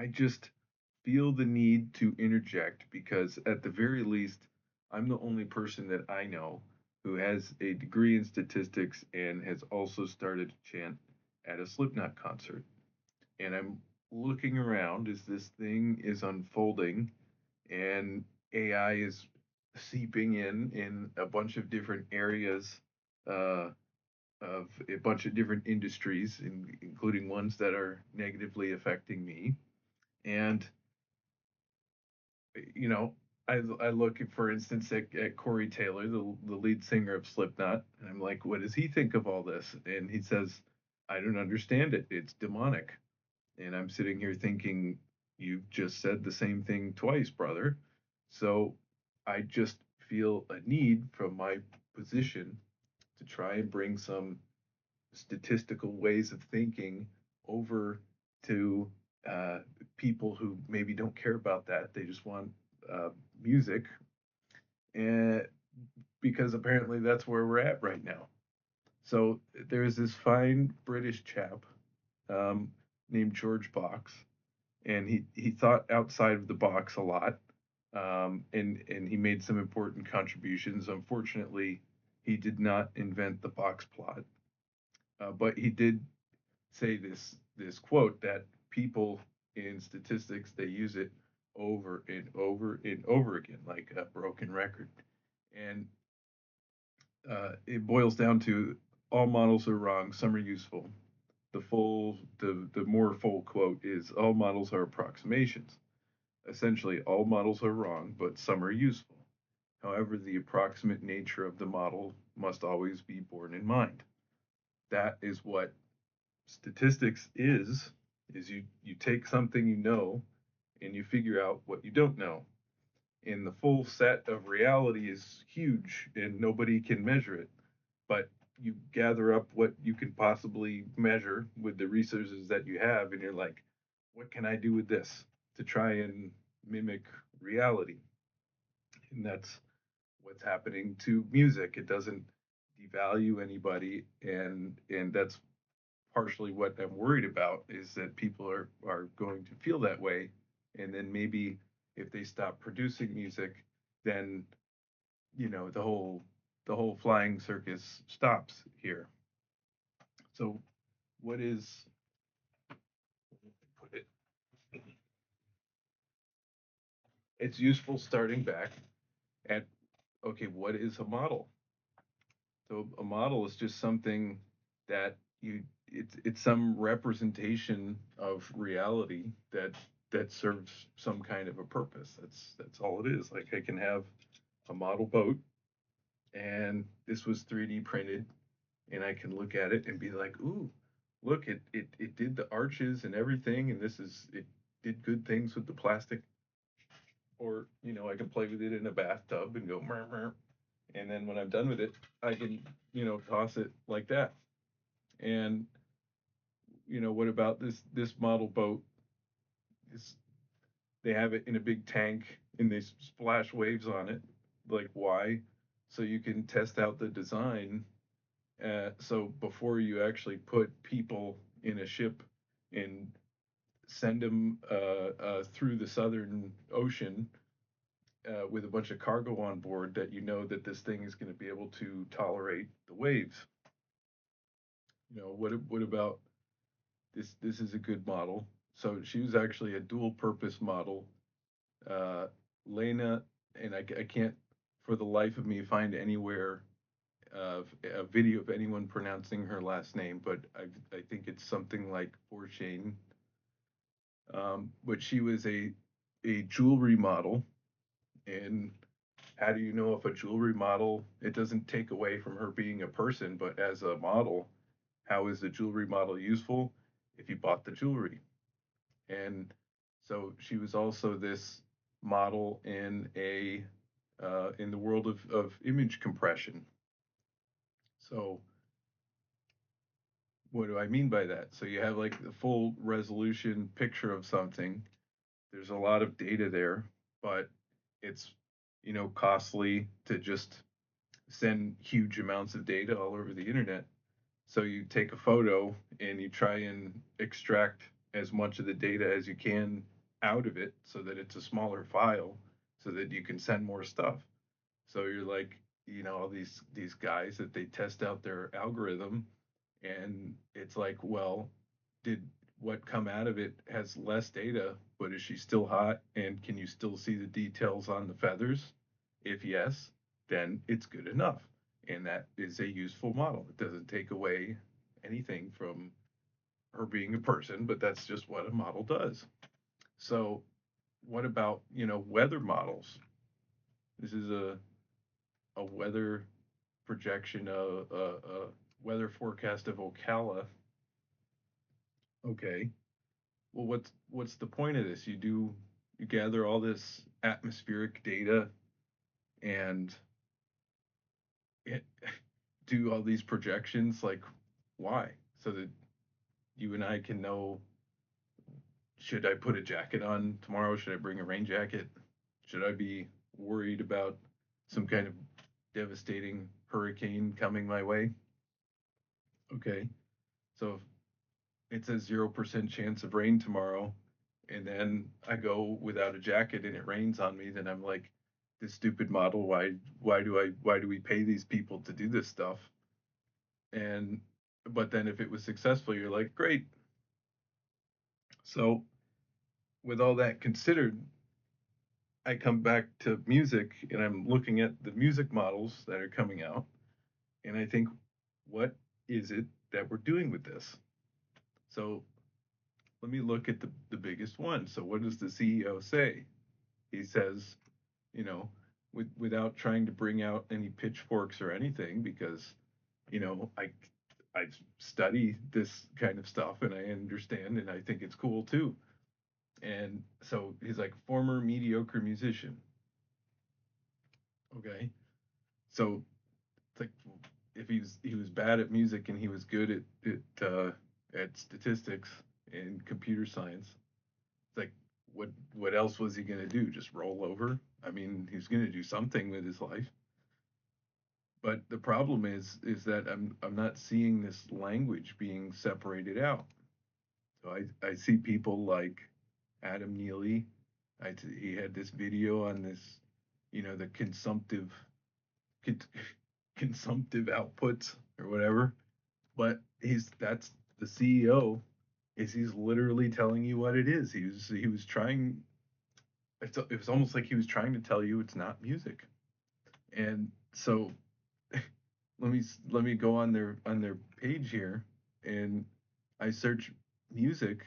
I just feel the need to interject because, at the very least, I'm the only person that I know who has a degree in statistics and has also started to chant at a Slipknot concert. And I'm looking around as this thing is unfolding and AI is seeping in a bunch of different areas uh, of a bunch of different industries, including ones that are negatively affecting me. And you know, I look at, for instance, at Corey Taylor, the lead singer of Slipknot, and I'm like, what does he think of all this? And he says, I don't understand it. It's demonic. And I'm sitting here thinking, you just said the same thing twice, brother. So I just feel a need from my position to try and bring some statistical ways of thinking over to uh, people who maybe don't care about that. They just want uh, music, and because apparently that's where we're at right now. So there's this fine British chap um, named George Box, and he thought outside of the box a lot, and he made some important contributions. Unfortunately, he did not invent the box plot, but he did say this quote that people in statistics they use it over and over and over again like a broken record, and it boils down to all models are wrong, some are useful. The more full quote is all models are approximations. Essentially, all models are wrong, but some are useful. However, the approximate nature of the model must always be borne in mind. That is what statistics is you take something you know and you figure out what you don't know. And the full set of reality is huge and nobody can measure it. But you gather up what you can possibly measure with the resources that you have, and you're like, what can I do with this to try and mimic reality? And that's what's happening to music. It doesn't devalue anybody, and that's partially what I'm worried about is that people are going to feel that way, and then maybe if they stop producing music, then the whole flying circus stops here. So what is put it? It's useful starting back at okay, what is a model? So a model is just something that it's some representation of reality that serves some kind of a purpose. That's all it is. Like I can have a model boat and this was 3D printed and I can look at it and be like, ooh, look, it did the arches and everything and it did good things with the plastic. Or, I can play with it in a bathtub and go mer mer. And then when I'm done with it, I can, toss it like that. And what about this model boat? Is They have it in a big tank and they splash waves on it. Like why? So you can test out the design. So before you actually put people in a ship and send them through the Southern Ocean with a bunch of cargo on board, that that this thing is going to be able to tolerate the waves. What about this? This is a good model. So she was actually a dual purpose model. Uh, Lena, and I can't for the life of me find anywhere a video of anyone pronouncing her last name, but I think it's something like Borshane. But she was a jewelry model, and how do you know if a jewelry model? It doesn't take away from her being a person, but as a model, how is the jewelry model useful? If you bought the jewelry, and so she was also this model in the world of image compression. So what do I mean by that? So you have like the full resolution picture of something. There's a lot of data there, but it's costly to just send huge amounts of data all over the internet. So you take a photo and you try and extract as much of the data as you can out of it so that it's a smaller file so that you can send more stuff. So you're like, all these guys that they test out their algorithm, and it's like, well, did what come out of it has less data, but is she still hot and can you still see the details on the feathers? If yes, then it's good enough. And that is a useful model. It doesn't take away anything from her being a person, but that's just what a model does. So what about, weather models? This is a weather projection, a weather forecast of Ocala. Okay, well, what's the point of this? You gather all this atmospheric data and it, do all these projections. Like, why? So that you and I can know, should I put a jacket on tomorrow? Should I bring a rain jacket? Should I be worried about some kind of devastating hurricane coming my way? Okay, so if it says 0% chance of rain tomorrow, and then I go without a jacket and it rains on me, then I'm like, this stupid model, why do we pay these people to do this stuff? And but then if it was successful, you're like, great. So with all that considered, I come back to music and I'm looking at the music models that are coming out, and I think, what is it that we're doing with this? So let me look at the biggest one. So what does the CEO say? He says, you know, without trying to bring out any pitchforks or anything, because I study this kind of stuff and I understand and I think it's cool too. And so he's like, former mediocre musician. Okay, so it's like, if he was bad at music and he was good at statistics and computer science, it's like, what else was he gonna do? Just roll over? I mean, he's gonna do something with his life. But the problem is that I'm not seeing this language being separated out. So I see people like Adam Neely. He had this video on this, the con, consumptive outputs or whatever. But that's the CEO, is he's literally telling you what it is. He was trying. It was almost like he was trying to tell you it's not music. And so let me go on their page here, and I search music,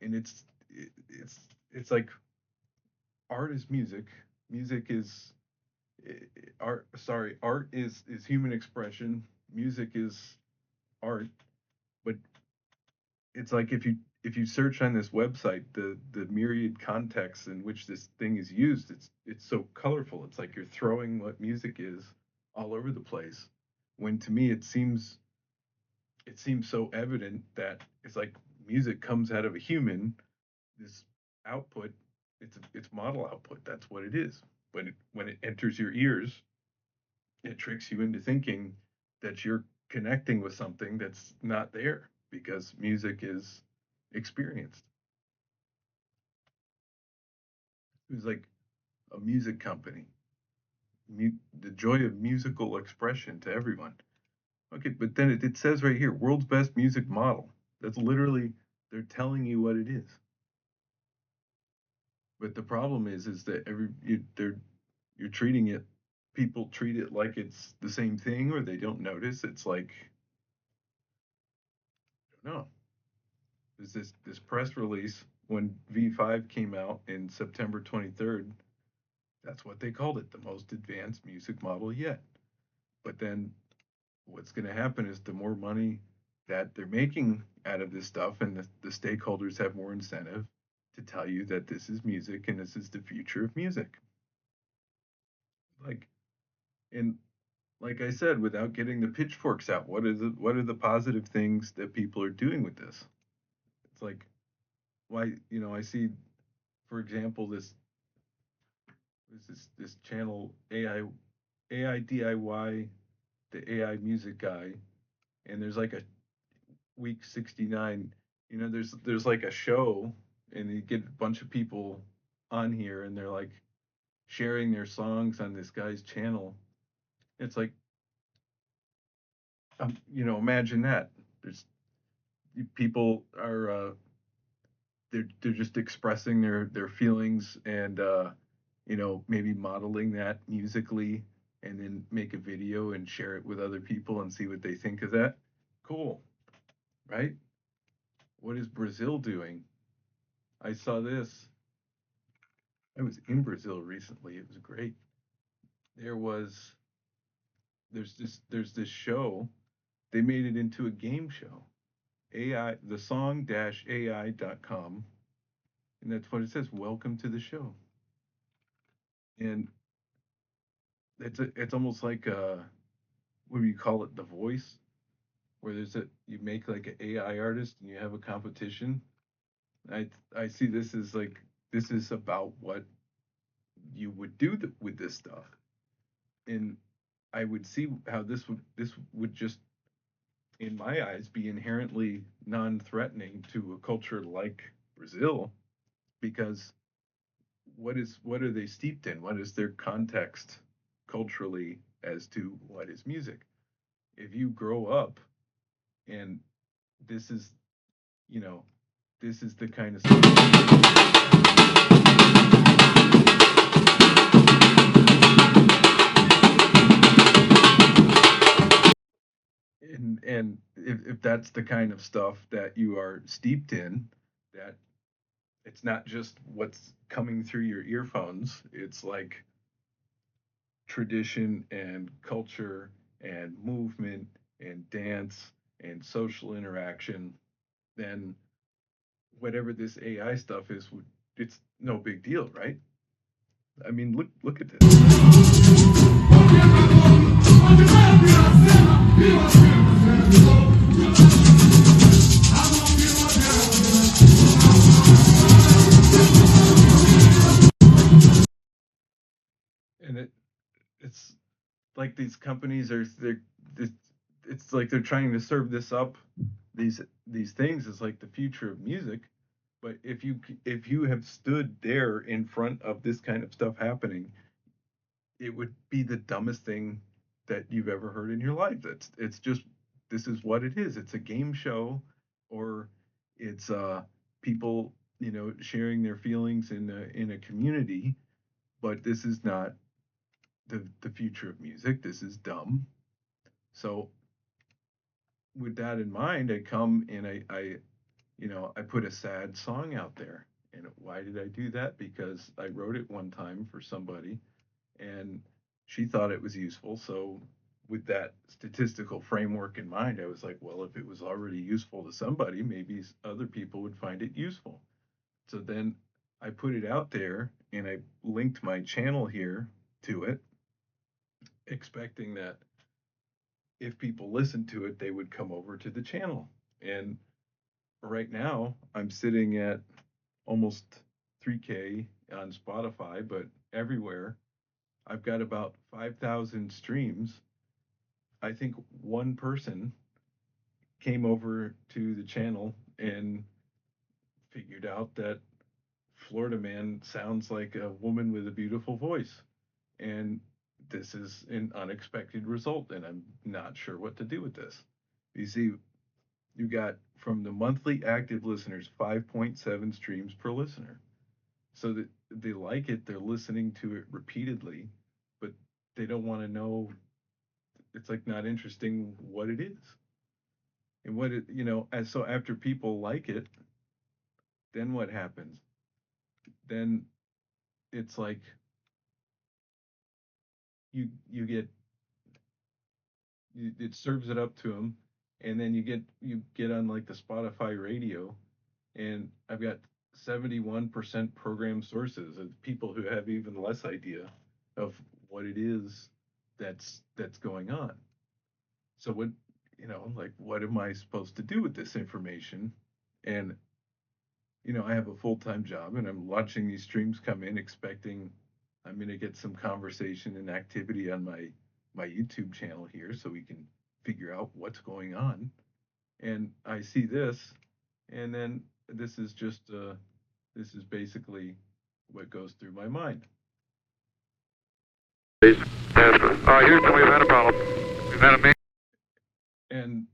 and it's like, art is music. Music is art. Sorry, art is human expression. Music is art. But it's like, if you search on this website, the myriad contexts in which this thing is used, it's so colorful. It's like you're throwing what music is all over the place. When to me it seems so evident that it's like music comes out of a human. This output, it's model output. That's what it is. When it enters your ears, it tricks you into thinking that you're connecting with something that's not there, because music is experienced. It was like a music company, the joy of musical expression to everyone. Okay, but then it says right here, world's best music model. That's literally, they're telling you what it is. But the problem is that you're treating it. People treat it like it's the same thing, or they don't notice. It's like, I don't know. There's this press release when V5 came out in September 23rd. That's what they called it, the most advanced music model yet. But then what's going to happen is, the more money that they're making out of this stuff, and the stakeholders have more incentive to tell you that this is music and this is the future of music. Like, and like I said, without getting the pitchforks out, what are the positive things that people are doing with this? It's like, why, I see, for example, this channel, AI DIY, the AI music guy, and there's like a week 69. there's like a show, and you get a bunch of people on here, and they're like sharing their songs on this guy's channel. It's like, imagine that. There's people are they're just expressing their feelings, and maybe modeling that musically, and then make a video and share it with other people and see what they think of that. Cool, right? What is Brazil doing? I saw this. I was in Brazil recently. It was great. There was there's this show. They made it into a game show. AI, the song-ai.com, and that's what it says. Welcome to the show. And it's almost like what do you call it? The Voice, where you make like an AI artist and you have a competition. I see this as like, this is about what you would do with this stuff, and I would see how this would just, in my eyes, be inherently non-threatening to a culture like Brazil, because what are they steeped in? What is their context culturally as to what is music? If you grow up and this is, you know, this is the kind of stuff. And if that's the kind of stuff that you are steeped in, that it's not just what's coming through your earphones, it's like tradition and culture and movement and dance and social interaction, then whatever this AI stuff is, it's no big deal, right? I mean, look at this. And it's like these companies it's, it's like they're trying to serve this up, these things as like the future of music. But if you have stood there in front of this kind of stuff happening, it would be the dumbest thing that you've ever heard in your life. It's just, this is what it is. It's a game show, or it's people, sharing their feelings in a community. But this is not the future of music. This is dumb. So with that in mind, I come and I put a sad song out there. And why did I do that? Because I wrote it one time for somebody, and she thought it was useful. So with that statistical framework in mind, I was like, well, if it was already useful to somebody, maybe other people would find it useful. So then I put it out there, and I linked my channel here to it, expecting that if people listened to it, they would come over to the channel. And right now, I'm sitting at almost 3K on Spotify, but everywhere, I've got about 5,000 streams. I think one person came over to the channel and figured out that Florida Man sounds like a woman with a beautiful voice. And this is an unexpected result, and I'm not sure what to do with this. You see, you got, from the monthly active listeners, 5.7 streams per listener. So that they like it, they're listening to it repeatedly, but they don't want to know. It's like not interesting what it is. And what it, as so after people like it, then what happens? Then it's like you get it serves it up to them, and then you get on like the Spotify radio, and I've got 71% program sources of people who have even less idea of what it is that's going on. So what, like, what am I supposed to do with this information? And I have a full-time job, and I'm watching these streams come in, expecting I'm going to get some conversation and activity on my YouTube channel here, so we can figure out what's going on. And I see this, And then this is basically what goes through my mind. Houston, we've had a problem. We've had a main. And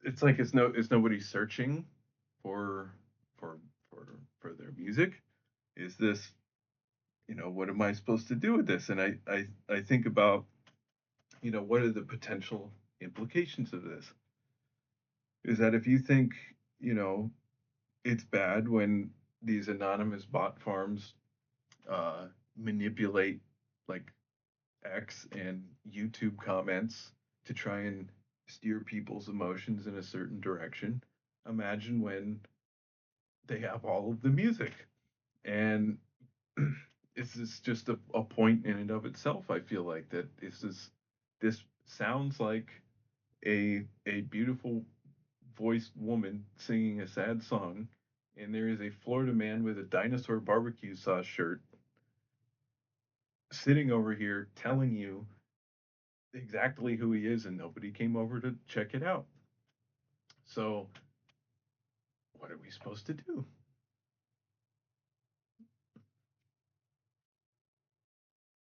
it's like it's nobody searching for for for their music. Is this, what am I supposed to do with this? And I think about, what are the potential implications of this? Is that if you think, you know, it's bad when these anonymous bot farms manipulate like X and YouTube comments to try and steer people's emotions in a certain direction. Imagine when they have all of the music. And this is just a point in and of itself. I feel like that this sounds like a beautiful voiced woman singing a sad song, and there is a Florida man with a dinosaur barbecue sauce shirt sitting over here telling you exactly who he is, and nobody came over to check it out. So, what are we supposed to do?